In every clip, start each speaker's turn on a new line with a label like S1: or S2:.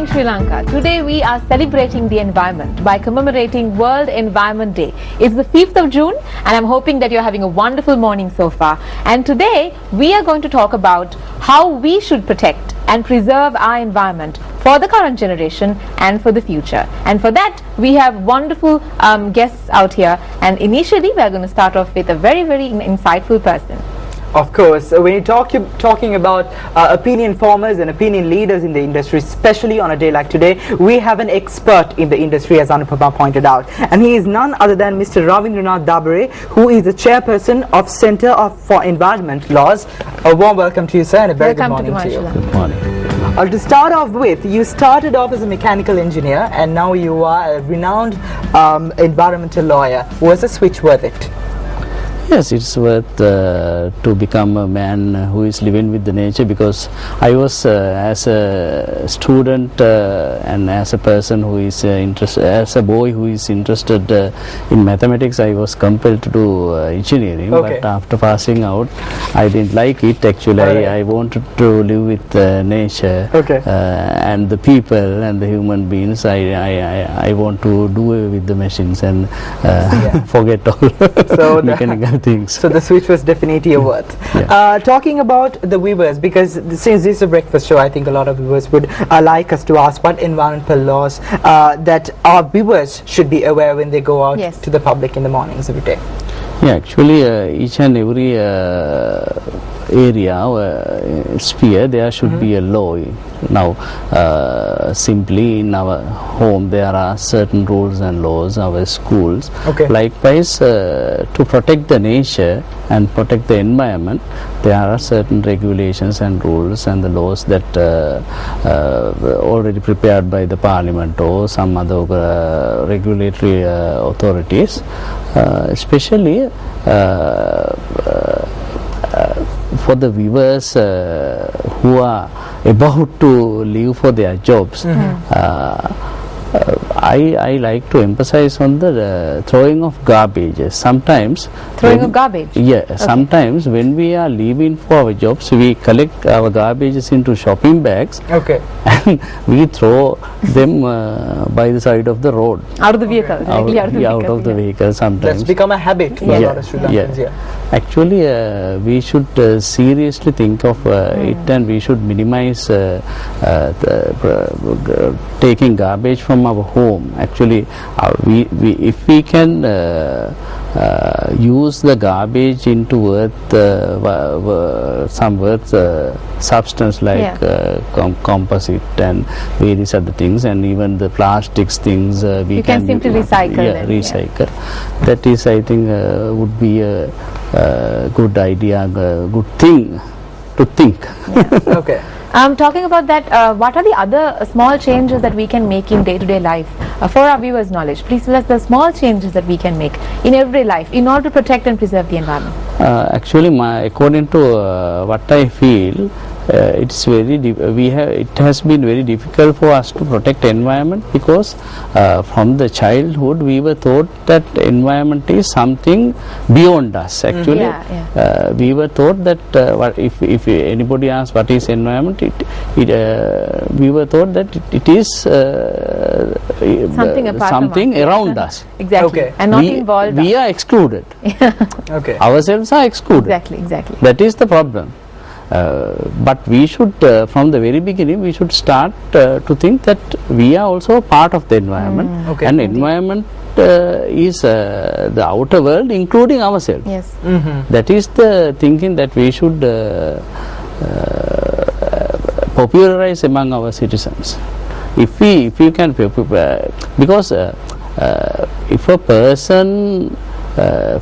S1: morning, Sri Lanka. Today we are celebrating the environment by commemorating World Environment Day. It's the 5th of June and I'm hoping that you're having a wonderful morning so far. And today we are going to talk about how we should protect and preserve our environment for the current generation and for the future. And for that we have wonderful guests out here, and initially we are going to start off with a very insightful person.
S2: Of course, when you're talking about opinion formers and opinion leaders in the industry, especially on a day like today, we have an expert in the industry, as Anupama pointed out, and he is none other than Mr. Ravindranath Dabare, who is the chairperson of Center for Environment Laws. A warm welcome to you, sir, and a very good morning to you.
S3: Good morning.
S2: To start off with, you started off as a mechanical engineer and now you are a renowned environmental lawyer. Was the switch worth it?
S3: Yes, it's worth to become a man who is living with the nature, because I was as a student and as a person who is interested, as a boy who is interested in mathematics, I was compelled to do engineering.
S2: Okay.
S3: But after passing out, I didn't like it. Actually, I wanted to live with nature, and the people and the human beings. I want to do it with the machines and forget all
S2: so
S3: mechanical things.
S2: So the switch was definitely a worth.
S3: Yeah.
S2: Talking about the viewers, because since this is a breakfast show, I think a lot of viewers would like us to ask what environmental laws that our viewers should be aware when they go out to the public in the mornings every day.
S3: Yeah, actually each and every area, sphere, there should be a law. Now simply in our home there are certain rules and laws, our schools. Likewise, to protect the nature and protect the environment, there are certain regulations and rules and the laws that already prepared by the parliament or some other regulatory authorities, especially for the viewers who are about to leave for their jobs. I like to emphasize on the throwing of garbage. Sometimes
S1: throwing of garbage?
S3: Yeah, sometimes when we are leaving for our jobs, we collect our garbages into shopping bags and we throw them by the side of the road.
S1: Out of the vehicle?
S3: Out of the vehicle sometimes.
S2: That's become a habit for a lot of Sri Lankans.
S3: Actually, we should seriously think of it, and we should minimize taking garbage from our home. Actually, if we can use the garbage into some substance like composite and various other things, and even the plastics things, we
S1: can simply recycle.
S3: Recycle. That is, I think, would be a good idea, good thing to think.
S1: Talking about that, what are the other small changes that we can make in day-to-day life for our viewers' knowledge? Please tell us the small changes that we can make in everyday life in order to protect and preserve the environment.
S3: Actually, according to what I feel, it's it has been very difficult for us to protect environment, because from the childhood we were taught that environment is something beyond us. Actually, we were taught that if anybody asks what is environment, we were taught that it is something around us.
S1: Exactly. And not involved.
S3: We are excluded. Ourselves are excluded.
S1: Exactly.
S3: That is the problem. But we should, from the very beginning, we should start to think that we are also a part of the environment, and environment is the outer world, including ourselves. That is the thinking that we should popularize among our citizens. If we can, because if a person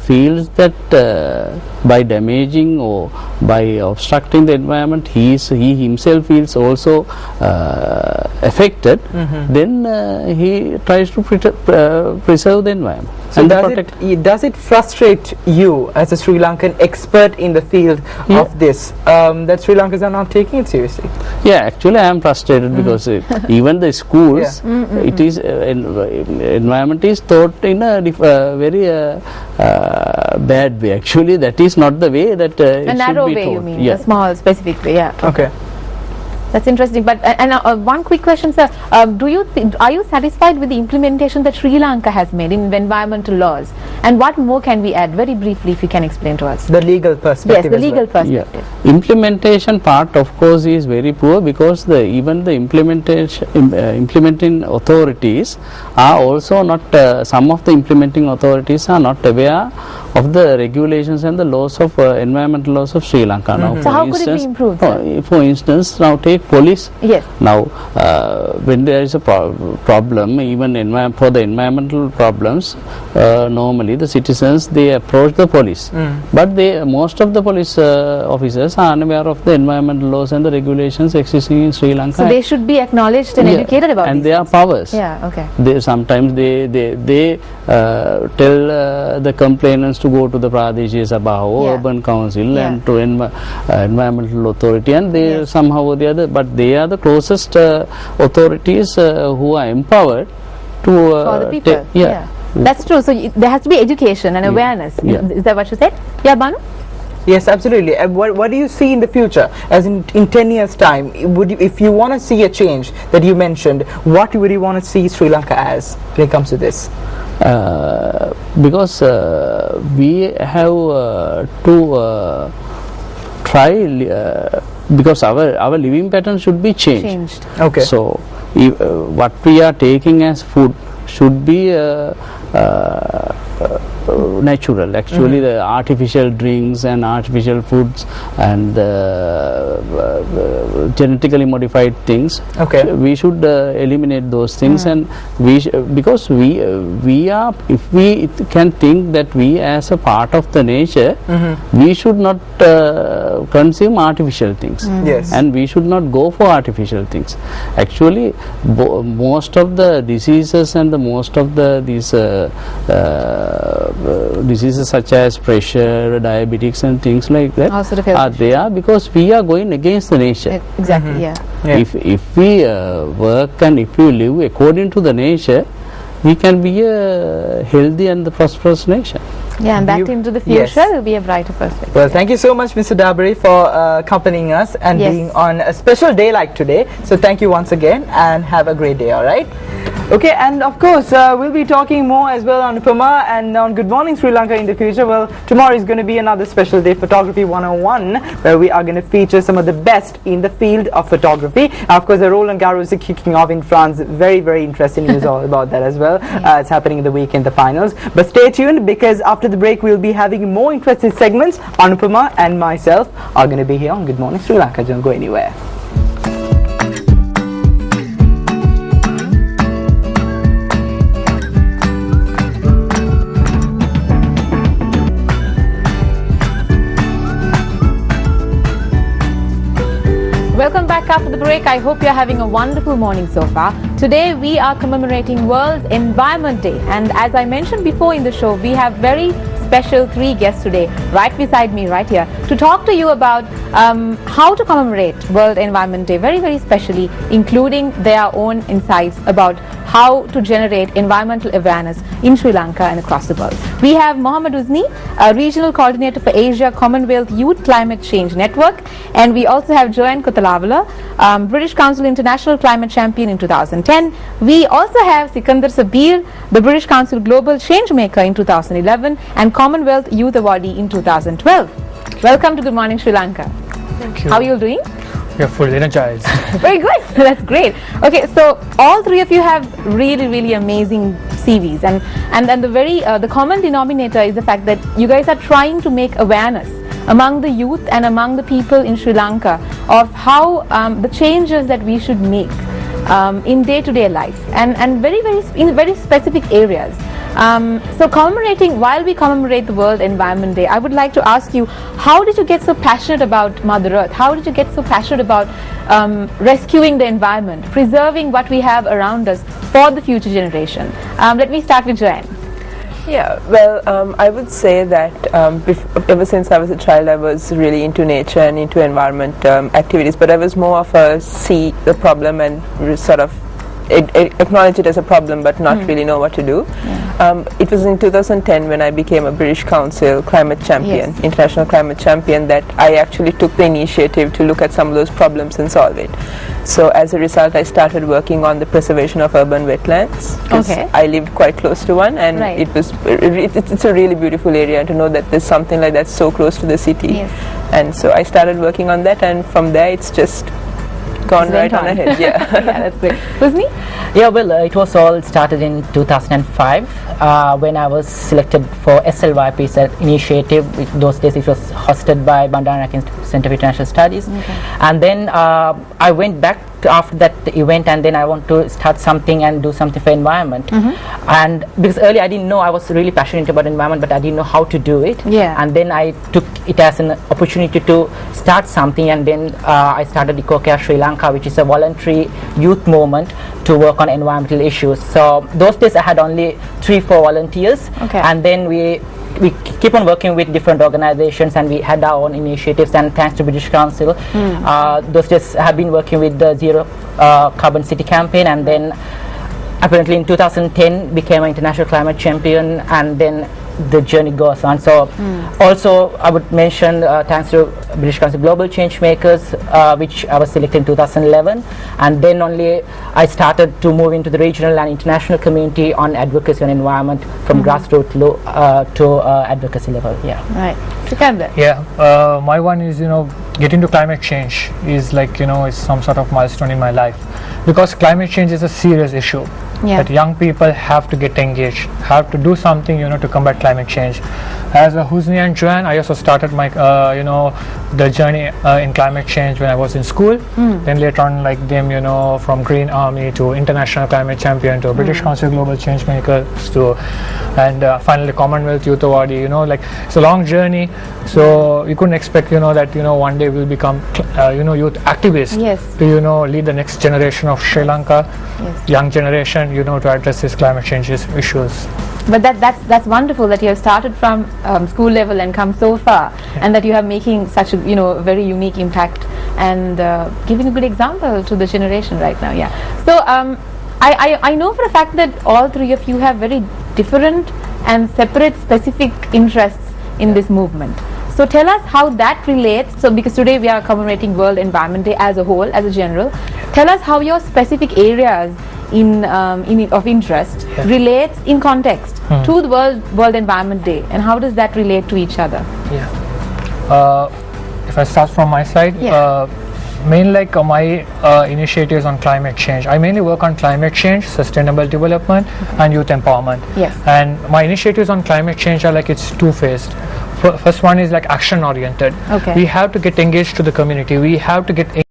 S3: feels that by damaging or by obstructing the environment he himself feels also affected, then he tries to preserve the environment.
S2: So does it frustrate you as a Sri Lankan expert in the field of this, that Sri Lankans are not taking it seriously?
S3: Yeah, actually I am frustrated because even the schools, it is environment is taught in a very bad way. Actually, that is not the way that
S1: a narrow way, you mean, a small specific way. That's interesting. But one quick question, sir. Are you satisfied with the implementation that Sri Lanka has made in environmental laws? And what more can we add? Very briefly, if you can explain to us.
S2: The legal perspective.
S1: Yes, the legal perspective.
S3: Yeah. Implementation part, of course, is very poor, because even the implementing authorities are also not. Some of the implementing authorities are not aware of the regulations and the laws of environmental laws of Sri Lanka. Now,
S1: so how could it be improved?
S3: For instance, now take police.
S1: Yes.
S3: Now, when there is a problem, even for the environmental problems, normally the citizens, they approach the police, but most of the police officers are unaware of the environmental laws and the regulations existing in Sri Lanka.
S1: So they should be acknowledged and educated about
S3: and
S1: these
S3: their
S1: things.
S3: powers.
S1: Yeah. Okay.
S3: Sometimes they tell the complainants to go to the Pradesh Sabha or urban council and to environmental authority, and they somehow or the other, but they are the closest authorities who are empowered to
S1: for the people. That's true. So there has to be education and awareness. Is that what you said? Yeah, Banu?
S2: Yes, absolutely. What do you see in the future, as in 10 years time? If you want to see a change that you mentioned, what would you want to see Sri Lanka as when it comes to this?
S3: Because we have to try, because our living pattern should be changed.
S2: Okay.
S3: So what we are taking as food should be natural. Actually, the artificial drinks and artificial foods and genetically modified things, we should eliminate those things, and because we are, if we can think that we as a part of the nature, we should not consume artificial things, and we should not go for artificial things. Actually, most of the diseases and most of these diseases such as pressure, diabetics and things like that are there because we are going against the nature.
S1: Exactly.
S3: If we work and if we live according to the nature, we can be a healthy and the prosperous nation.
S1: Yeah, and back into the future will be a brighter perspective.
S2: Well, thank you so much, Mr. Dabari, for accompanying us and being on a special day like today. So thank you once again and have a great day, alright? Okay, and of course, we'll be talking more as well on Puma and on Good Morning Sri Lanka in the future. Well, tomorrow is going to be another special day, Photography 101, where we are going to feature some of the best in the field of photography. Of course, the Roland Garros is kicking off in France. Very, very interesting news all about that as well. It's happening in the weekend, the finals. But stay tuned, because after the break, we'll be having more interesting segments. Anupama and myself are going to be here on Good Morning Sri Lanka. Don't go anywhere.
S1: Welcome back after the break. I hope you're having a wonderful morning so far. Today we are commemorating World Environment Day, and as I mentioned before in the show, we have very special 3 guests today right beside me right here to talk to you about how to commemorate World Environment Day very, very specially, including their own insights about how to generate environmental awareness in Sri Lanka and across the world. We have Mohammed Uzni, a Regional Coordinator for Asia Commonwealth Youth Climate Change Network, and we also have Joanne Kotalavala, British Council International Climate Champion in 2010. We also have Sikandar Sabir, the British Council Global Changemaker in 2011 and Commonwealth Youth Awardee in 2012. Welcome to Good Morning Sri Lanka.
S4: Thank you.
S1: How are you doing?
S4: You're fully energized.
S1: Very good. That's great. Okay, so all 3 of you have really, really amazing CVs, and then the common denominator is the fact that you guys are trying to make awareness among the youth and among the people in Sri Lanka of how the changes that we should make in day-to-day life and in very specific areas. So while we commemorate the World Environment Day, I would like to ask you, how did you get so passionate about Mother Earth? How did you get so passionate about rescuing the environment, preserving what we have around us for the future generation? Let me start with Joanne.
S5: Yeah, well, I would say that ever since I was a child, I was really into nature and into environment activities, but I was more of a see the problem and sort of acknowledge it as a problem but not really know what to do. It was in 2010 when I became a British Council climate champion,
S1: Yes.
S5: international climate champion, that I actually took the initiative to look at some of those problems and solve it. So as a result, I started working on the preservation of urban wetlands. 'Cause
S1: Okay.
S5: I lived quite close to one, and
S1: Right.
S5: it's a really beautiful area, and to know that there's something like that so close to the city.
S1: Yes.
S5: And so I started working on that, and from there it's just gone
S1: Just
S5: right
S1: went
S5: on
S1: on.
S5: ahead. Yeah.
S1: Yeah, that's great. Husni?
S6: Yeah, well, it was all started in 2005 when I was selected for SLYP initiative. Those days it was hosted by Bandaranaike Center for International Studies. And then I went back after that event, and then I want to start something and do something for environment. And because earlier I didn't know, I was really passionate about environment, but I didn't know how to do it.
S1: Yeah.
S6: And then I took it as an opportunity to start something, and then I started EcoCare Sri Lanka, which is a voluntary youth movement to work on environmental issues. So those days I had only 3-4 volunteers,
S1: Okay.
S6: and then we keep on working with different organizations, and we had our own initiatives, and thanks to British Council, those days I have been working with the Zero Carbon City campaign, and then apparently in 2010 became an international climate champion, and then the journey goes on. So also I would mention thanks to British Council Global Change Makers, which I was selected in 2011, and then only I started to move into the regional and international community on advocacy on environment from grassroots to advocacy level. Yeah.
S1: Right. Sikandar?
S4: Yeah, my one is, getting to climate change is like, is some sort of milestone in my life, because climate change is a serious issue.
S1: Yeah.
S4: That young people have to get engaged, have to do something, to combat climate change. As a Husni and Joanne, I also started my, the journey in climate change when I was in school. Then later on, like them, from Green Army to International Climate Champion to British Council Global Change Makers to, and finally Commonwealth Youth Award. Like it's a long journey. So you couldn't expect, that, one day we'll become, youth activists.
S1: Yes.
S4: To, lead the next generation of Sri Lanka,
S1: Yes.
S4: young generation, to address these climate change issues.
S1: But that's wonderful that you have started from school level and come so far, and that you are making such a very unique impact and giving a good example to the generation right now. Yeah. So I know for a fact that all three of you have very different and separate specific interests in this movement. So tell us how that relates. So because today we are commemorating World Environment Day as a whole, as a general. Tell us how your specific areas of interest relates in context to the World Environment Day, and how does that relate to each other?
S4: Yeah. If I start from my side, mainly like my initiatives on climate change. I mainly work on climate change, sustainable development, and youth empowerment.
S1: Yes.
S4: And my initiatives on climate change are like it's two-phased. First one is like action oriented.
S1: Okay.
S4: We have to get engaged to the community. We have to get